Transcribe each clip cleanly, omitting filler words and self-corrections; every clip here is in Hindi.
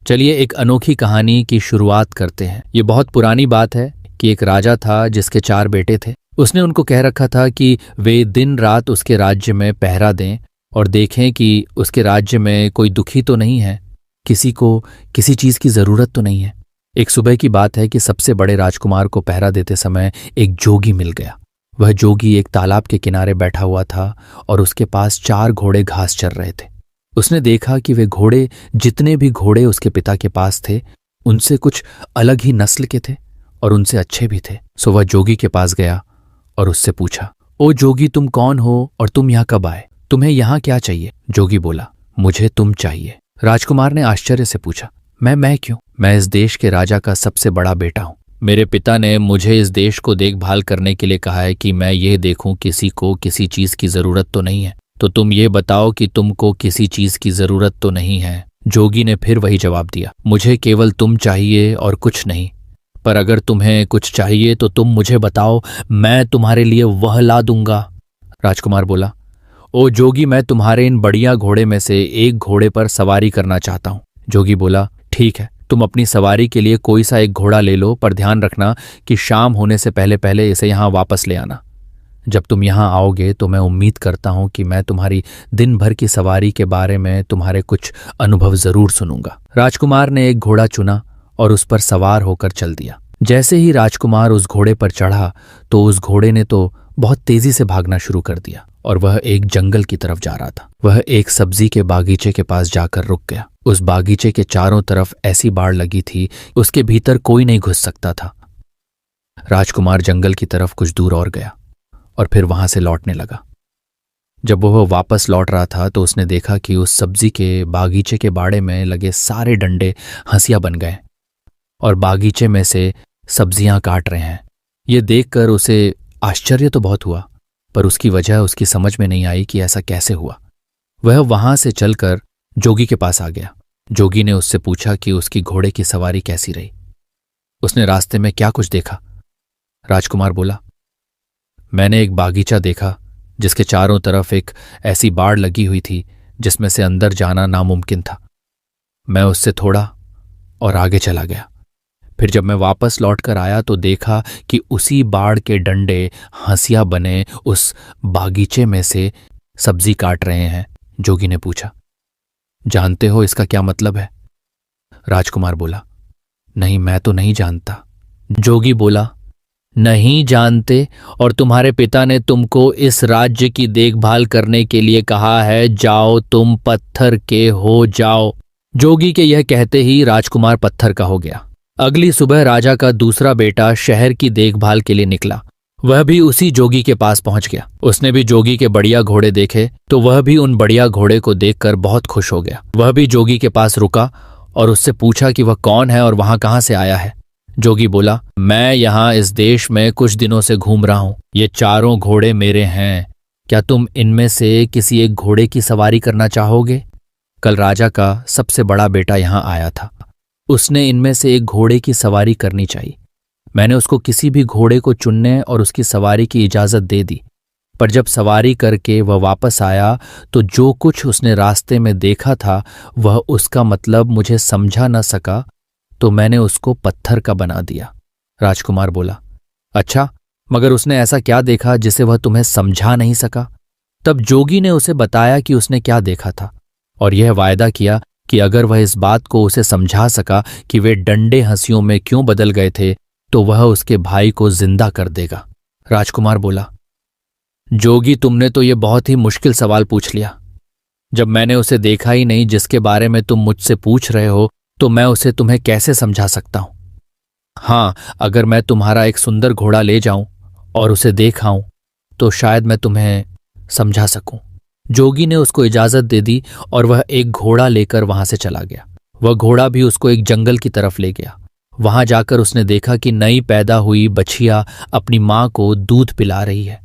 चलिए एक अनोखी कहानी की शुरुआत करते हैं। ये बहुत पुरानी बात है कि एक राजा था जिसके 4 बेटे थे। उसने उनको कह रखा था कि वे दिन रात उसके राज्य में पहरा दें और देखें कि उसके राज्य में कोई दुखी तो नहीं है, किसी को किसी चीज़ की ज़रूरत तो नहीं है। एक सुबह की बात है कि सबसे बड़े राजकुमार को पहरा देते समय एक जोगी मिल गया। वह जोगी एक तालाब के किनारे बैठा हुआ था और उसके पास 4 घोड़े घास चर रहे थे। उसने देखा कि वे घोड़े, जितने भी घोड़े उसके पिता के पास थे, उनसे कुछ अलग ही नस्ल के थे और उनसे अच्छे भी थे। सो वह जोगी के पास गया और उससे पूछा, ओ जोगी, तुम कौन हो और तुम यहाँ कब आए? तुम्हें यहाँ क्या चाहिए? जोगी बोला, मुझे तुम चाहिए। राजकुमार ने आश्चर्य से पूछा, मैं क्यों? मैं इस देश के राजा का सबसे बड़ा बेटा हूँ। मेरे पिता ने मुझे इस देश को देखभाल करने के लिए कहा है कि मैं ये देखूं किसी को किसी चीज की जरूरत तो नहीं है। तो तुम ये बताओ कि तुमको किसी चीज की जरूरत तो नहीं है। जोगी ने फिर वही जवाब दिया, मुझे केवल तुम चाहिए और कुछ नहीं। पर अगर तुम्हें कुछ चाहिए तो तुम मुझे बताओ, मैं तुम्हारे लिए वह ला दूंगा। राजकुमार बोला, ओ जोगी, मैं तुम्हारे इन बढ़िया घोड़े में से एक घोड़े पर सवारी करना चाहता हूँ। जोगी बोला, ठीक है, तुम अपनी सवारी के लिए कोई सा एक घोड़ा ले लो, पर ध्यान रखना कि शाम होने से पहले पहले इसे यहाँ वापस ले आना। जब तुम यहाँ आओगे तो मैं उम्मीद करता हूँ कि मैं तुम्हारी दिन भर की सवारी के बारे में तुम्हारे कुछ अनुभव जरूर सुनूंगा। राजकुमार ने एक घोड़ा चुना और उस पर सवार होकर चल दिया। जैसे ही राजकुमार उस घोड़े पर चढ़ा तो उस घोड़े ने तो बहुत तेजी से भागना शुरू कर दिया और वह एक जंगल की तरफ जा रहा था। वह एक सब्जी के बागीचे के पास जाकर रुक गया। उस बागीचे के चारों तरफ ऐसी बाड़ लगी थी, उसके भीतर कोई नहीं घुस सकता था। राजकुमार जंगल की तरफ कुछ दूर और गया और फिर वहां से लौटने लगा। जब वह वापस लौट रहा था तो उसने देखा कि उस सब्जी के बागीचे के बाड़े में लगे सारे डंडे हंसिया बन गए और बागीचे में से सब्जियां काट रहे हैं। ये देखकर उसे आश्चर्य तो बहुत हुआ, पर उसकी वजह उसकी समझ में नहीं आई कि ऐसा कैसे हुआ। वह वहां से चलकर जोगी के पास आ गया। जोगी ने उससे पूछा कि उसकी घोड़े की सवारी कैसी रही, उसने रास्ते में क्या कुछ देखा। राजकुमार बोला, मैंने एक बागीचा देखा जिसके चारों तरफ एक ऐसी बाड़ लगी हुई थी जिसमें से अंदर जाना नामुमकिन था। मैं उससे थोड़ा और आगे चला गया। फिर जब मैं वापस लौटकर आया तो देखा कि उसी बाड़ के डंडे हंसिया बने उस बागीचे में से सब्जी काट रहे हैं। जोगी ने पूछा, जानते हो इसका क्या मतलब है? राजकुमार बोला, नहीं, मैं तो नहीं जानता। जोगी बोला, नहीं जानते? और तुम्हारे पिता ने तुमको इस राज्य की देखभाल करने के लिए कहा है, जाओ तुम पत्थर के हो जाओ। जोगी के यह कहते ही राजकुमार पत्थर का हो गया। अगली सुबह राजा का दूसरा बेटा शहर की देखभाल के लिए निकला। वह भी उसी जोगी के पास पहुंच गया। उसने भी जोगी के बढ़िया घोड़े देखे तो वह भी उन बढ़िया घोड़े को देखकर बहुत खुश हो गया। वह भी जोगी के पास रुका और उससे पूछा कि वह कौन है और वहां कहां से आया है। जोगी बोला, मैं यहाँ इस देश में कुछ दिनों से घूम रहा हूं। ये चारों घोड़े मेरे हैं। क्या तुम इनमें से किसी एक घोड़े की सवारी करना चाहोगे? कल राजा का सबसे बड़ा बेटा यहाँ आया था। उसने इनमें से एक घोड़े की सवारी करनी चाहिए। मैंने उसको किसी भी घोड़े को चुनने और उसकी सवारी की इजाजत दे दी, पर जब सवारी करके वह वापस आया तो जो कुछ उसने रास्ते में देखा था वह उसका मतलब मुझे समझा न सका, तो मैंने उसको पत्थर का बना दिया। राजकुमार बोला, अच्छा, मगर उसने ऐसा क्या देखा जिसे वह तुम्हें समझा नहीं सका? तब जोगी ने उसे बताया कि उसने क्या देखा था और यह वायदा किया कि अगर वह इस बात को उसे समझा सका कि वे डंडे हंसियों में क्यों बदल गए थे तो वह उसके भाई को जिंदा कर देगा। राजकुमार बोला, जोगी, तुमने तो ये बहुत ही मुश्किल सवाल पूछ लिया। जब मैंने उसे देखा ही नहीं जिसके बारे में तुम मुझसे पूछ रहे हो, तो मैं उसे तुम्हें कैसे समझा सकता हूं? हाँ, अगर मैं तुम्हारा एक सुंदर घोड़ा ले जाऊं और उसे देखाऊं तो शायद मैं तुम्हें समझा सकूं। जोगी ने उसको इजाजत दे दी और वह एक घोड़ा लेकर वहां से चला गया। वह घोड़ा भी उसको एक जंगल की तरफ ले गया। वहां जाकर उसने देखा कि नई पैदा हुई बछिया अपनी मां को दूध पिला रही है।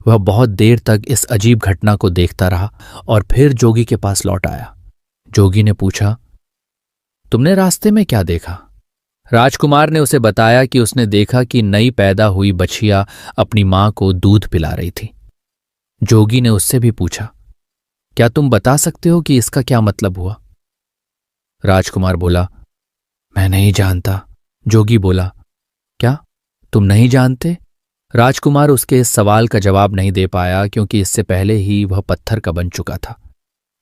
वह बहुत देर तक इस अजीब घटना को देखता रहा और फिर जोगी के पास लौट आया। जोगी ने पूछा, तुमने रास्ते में क्या देखा? राजकुमार ने उसे बताया कि उसने देखा कि नई पैदा हुई बछिया अपनी मां को दूध पिला रही थी। जोगी ने उससे भी पूछा, क्या तुम बता सकते हो कि इसका क्या मतलब हुआ? राजकुमार बोला, मैं नहीं जानता। जोगी बोला, क्या तुम नहीं जानते? राजकुमार उसके इस सवाल का जवाब नहीं दे पाया क्योंकि इससे पहले ही वह पत्थर का बन चुका था।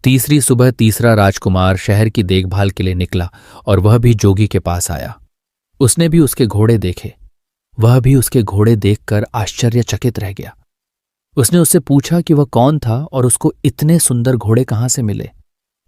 तीसरी सुबह तीसरा राजकुमार शहर की देखभाल के लिए निकला और वह भी जोगी के पास आया। उसने भी उसके घोड़े देखे। वह भी उसके घोड़े देखकर आश्चर्यचकित रह गया। उसने उससे पूछा कि वह कौन था और उसको इतने सुंदर घोड़े कहाँ से मिले।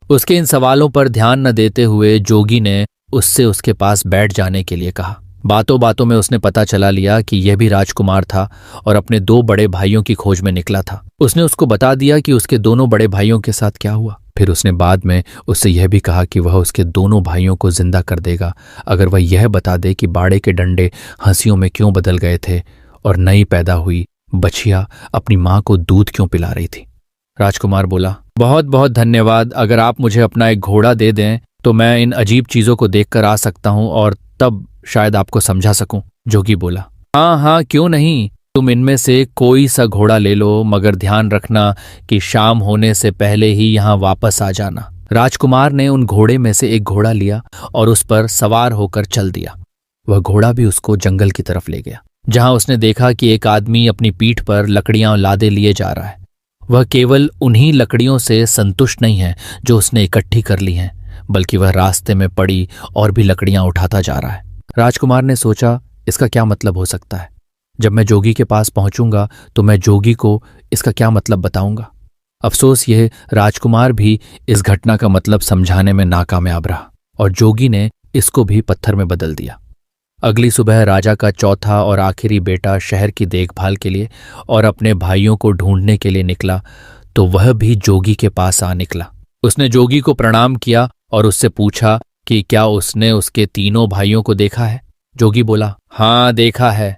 उसके इन सवालों पर ध्यान न देते हुए जोगी ने उससे उसके पास बैठ जाने के लिए कहा। बातों बातों में उसने पता चला लिया कि यह भी राजकुमार था और अपने दो बड़े भाइयों की खोज में निकला था। उसने उसको बता दिया कि उसके दोनों बड़े भाइयों के साथ क्या हुआ। फिर उसने बाद में उससे यह भी कहा कि वह उसके दोनों भाइयों को जिंदा कर देगा अगर वह यह बता दे कि बाड़े के डंडे हंसियों में क्यों बदल गए थे और नई पैदा हुई बछिया अपनी मां को दूध क्यों पिला रही थी। राजकुमार बोला, बहुत बहुत धन्यवाद। अगर आप मुझे अपना एक घोड़ा दे दें तो मैं इन अजीब चीजों को देखकर आ सकता हूं और तब शायद आपको समझा सकूं। जोगी बोला, हाँ हाँ, क्यों नहीं, तुम इनमें से कोई सा घोड़ा ले लो, मगर ध्यान रखना कि शाम होने से पहले ही यहां वापस आ जाना। राजकुमार ने उन घोड़े में से एक घोड़ा लिया और उस पर सवार होकर चल दिया। वह घोड़ा भी उसको जंगल की तरफ ले गया, जहां उसने देखा कि एक आदमी अपनी पीठ पर लकड़ियां लादे लिए जा रहा है। वह केवल उन्हीं लकड़ियों से संतुष्ट नहीं है जो उसने इकट्ठी कर ली हैं, बल्कि वह रास्ते में पड़ी और भी लकड़ियां उठाता जा रहा है। राजकुमार ने सोचा, इसका क्या मतलब हो सकता है? जब मैं जोगी के पास पहुंचूंगा तो मैं जोगी को इसका क्या मतलब बताऊंगा। अफसोस यह राजकुमार भी इस घटना का मतलब समझाने में नाकामयाब रहा और जोगी ने इसको भी पत्थर में बदल दिया। अगली सुबह राजा का चौथा और आखिरी बेटा शहर की देखभाल के लिए और अपने भाइयों को ढूंढने के लिए निकला तो वह भी जोगी के पास आ निकला। उसने जोगी को प्रणाम किया और उससे पूछा कि क्या उसने उसके तीनों भाइयों को देखा है। जोगी बोला, हाँ देखा है।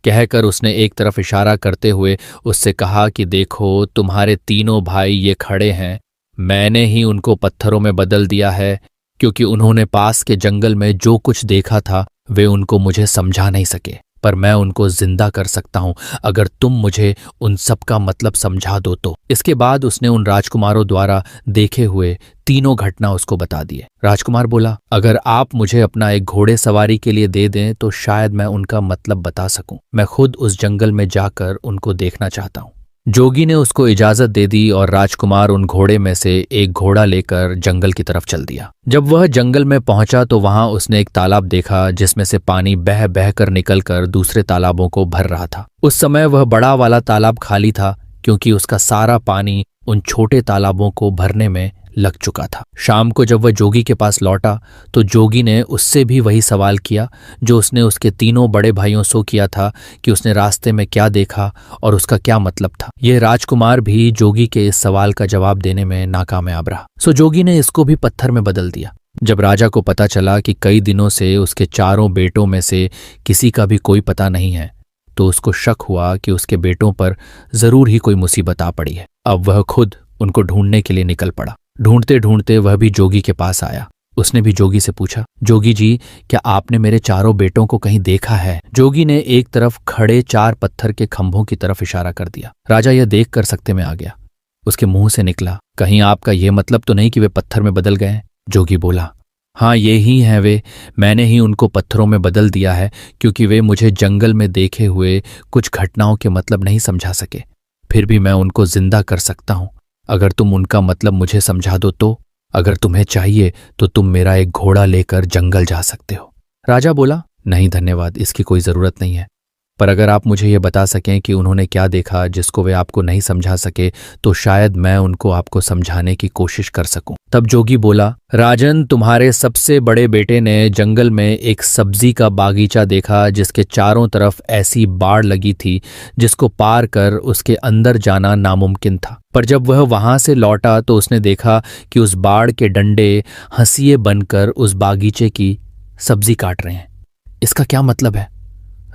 कहकर उसने एक तरफ इशारा करते हुए उससे कहा कि देखो, तुम्हारे तीनों भाई ये खड़े हैं। मैंने ही उनको पत्थरों में बदल दिया है क्योंकि उन्होंने पास के जंगल में जो कुछ देखा था वे उनको मुझे समझा नहीं सके, पर मैं उनको जिंदा कर सकता हूं अगर तुम मुझे उन सब का मतलब समझा दो तो। इसके बाद उसने उन राजकुमारों द्वारा देखे हुए तीनों घटना उसको बता दिए। राजकुमार बोला, अगर आप मुझे अपना एक घोड़े सवारी के लिए दे दें तो शायद मैं उनका मतलब बता सकूं। मैं खुद उस जंगल में जाकर उनको देखना चाहता हूं। जोगी ने उसको इजाजत दे दी और राजकुमार उन घोड़े में से एक घोड़ा लेकर जंगल की तरफ चल दिया। जब वह जंगल में पहुंचा तो वहां उसने एक तालाब देखा जिसमें से पानी बह बह कर निकलकर दूसरे तालाबों को भर रहा था। उस समय वह बड़ा वाला तालाब खाली था क्योंकि उसका सारा पानी उन छोटे तालाबों को भरने में लग चुका था। शाम को जब वह जोगी के पास लौटा तो जोगी ने उससे भी वही सवाल किया जो उसने उसके तीनों बड़े भाइयों से किया था कि उसने रास्ते में क्या देखा और उसका क्या मतलब था। यह राजकुमार भी जोगी के इस सवाल का जवाब देने में नाकामयाब रहा। सो जोगी ने इसको भी पत्थर में बदल दिया। जब राजा को पता चला कि कई दिनों से उसके चारों बेटों में से किसी का भी कोई पता नहीं है तो उसको शक हुआ कि उसके बेटों पर जरूर ही कोई मुसीबत आ पड़ी है। अब वह खुद उनको ढूंढने के लिए निकल पड़ा। ढूंढते ढूंढते वह भी जोगी के पास आया। उसने भी जोगी से पूछा, जोगी जी, क्या आपने मेरे चारों बेटों को कहीं देखा है? जोगी ने एक तरफ खड़े 4 पत्थर के खंभों की तरफ इशारा कर दिया। राजा यह देख कर सकते में आ गया। उसके मुंह से निकला, कहीं आपका यह मतलब तो नहीं कि वे पत्थर में बदल गए? जोगी बोला, हाँ ये ही हैं वे। मैंने ही उनको पत्थरों में बदल दिया है क्योंकि वे मुझे जंगल में देखे हुए कुछ घटनाओं के मतलब नहीं समझा सके। फिर भी मैं उनको जिंदा कर सकता हूं अगर तुम उनका मतलब मुझे समझा दो तो। अगर तुम्हें चाहिए तो तुम मेरा एक घोड़ा लेकर जंगल जा सकते हो। राजा बोला, नहीं धन्यवाद, इसकी कोई जरूरत नहीं है। पर अगर आप मुझे ये बता सकें कि उन्होंने क्या देखा जिसको वे आपको नहीं समझा सके तो शायद मैं उनको आपको समझाने की कोशिश कर सकूं। तब जोगी बोला, राजन, तुम्हारे सबसे बड़े बेटे ने जंगल में एक सब्जी का बागीचा देखा जिसके चारों तरफ ऐसी बाड़ लगी थी जिसको पार कर उसके अंदर जाना नामुमकिन था। पर जब वह वहां से लौटा तो उसने देखा कि उस बाड़ के डंडे हंसिए बनकर उस बागीचे की सब्जी काट रहे हैं। इसका क्या मतलब है?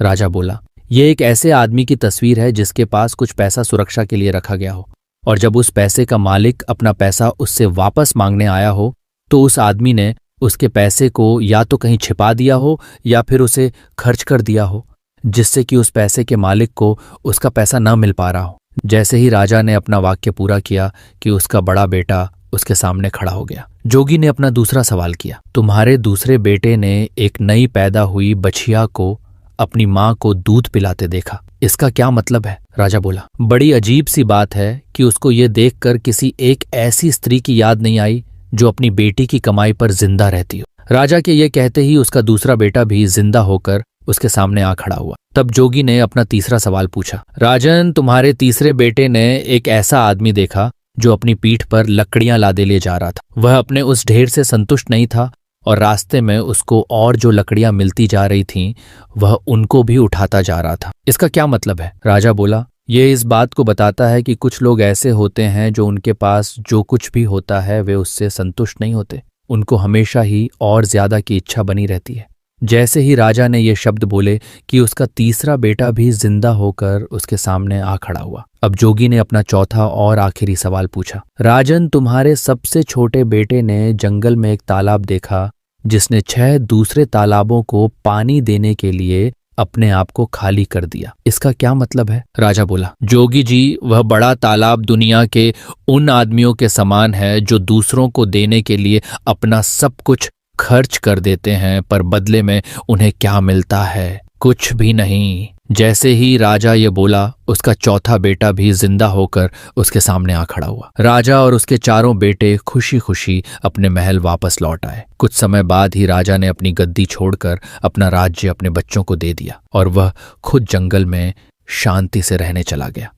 राजा बोला, यह एक ऐसे आदमी की तस्वीर है जिसके पास कुछ पैसा सुरक्षा के लिए रखा गया हो और जब उस पैसे का मालिक अपना पैसा उससे वापस मांगने आया हो तो उस आदमी ने उसके पैसे को या तो कहीं छिपा दिया हो या फिर उसे खर्च कर दिया हो जिससे कि उस पैसे के मालिक को उसका पैसा न मिल पा रहा हो। जैसे ही राजा ने अपना वाक्य पूरा किया कि उसका बड़ा बेटा उसके सामने खड़ा हो गया। जोगी ने अपना दूसरा सवाल किया, तुम्हारे दूसरे बेटे ने एक नई पैदा हुई बछिया को अपनी माँ को दूध पिलाते देखा, इसका क्या मतलब है? राजा बोला, बड़ी अजीब सी बात है कि उसको ये देखकर किसी एक ऐसी स्त्री की याद नहीं आई जो अपनी बेटी की कमाई पर जिंदा रहती हो। राजा के ये कहते ही उसका दूसरा बेटा भी जिंदा होकर उसके सामने आ खड़ा हुआ। तब जोगी ने अपना तीसरा सवाल पूछा, राजन, तुम्हारे तीसरे बेटे ने एक ऐसा आदमी देखा जो अपनी पीठ पर लकड़ियां लादे ले जा रहा था। वह अपने उस ढेर से संतुष्ट नहीं था और रास्ते में उसको और जो लकड़ियां मिलती जा रही थीं वह उनको भी उठाता जा रहा था। इसका क्या मतलब है? राजा बोला, ये इस बात को बताता है कि कुछ लोग ऐसे होते हैं जो उनके पास जो कुछ भी होता है वे उससे संतुष्ट नहीं होते, उनको हमेशा ही और ज्यादा की इच्छा बनी रहती है। जैसे ही राजा ने ये शब्द बोले कि उसका तीसरा बेटा भी जिंदा होकर उसके सामने आ खड़ा हुआ। अब जोगी ने अपना चौथा और आखिरी सवाल पूछा, राजन, तुम्हारे सबसे छोटे बेटे ने जंगल में एक तालाब देखा जिसने 6 दूसरे तालाबों को पानी देने के लिए अपने आप को खाली कर दिया, इसका क्या मतलब है? राजा बोला, जोगी जी, वह बड़ा तालाब दुनिया के उन आदमियों के समान है जो दूसरों को देने के लिए अपना सब कुछ खर्च कर देते हैं, पर बदले में उन्हें क्या मिलता है? कुछ भी नहीं। जैसे ही राजा ये बोला, उसका चौथा बेटा भी जिंदा होकर उसके सामने आ खड़ा हुआ। राजा और उसके चारों बेटे खुशी खुशी अपने महल वापस लौट आए। कुछ समय बाद ही राजा ने अपनी गद्दी छोड़कर अपना राज्य अपने बच्चों को दे दिया और वह खुद जंगल में शांति से रहने चला गया।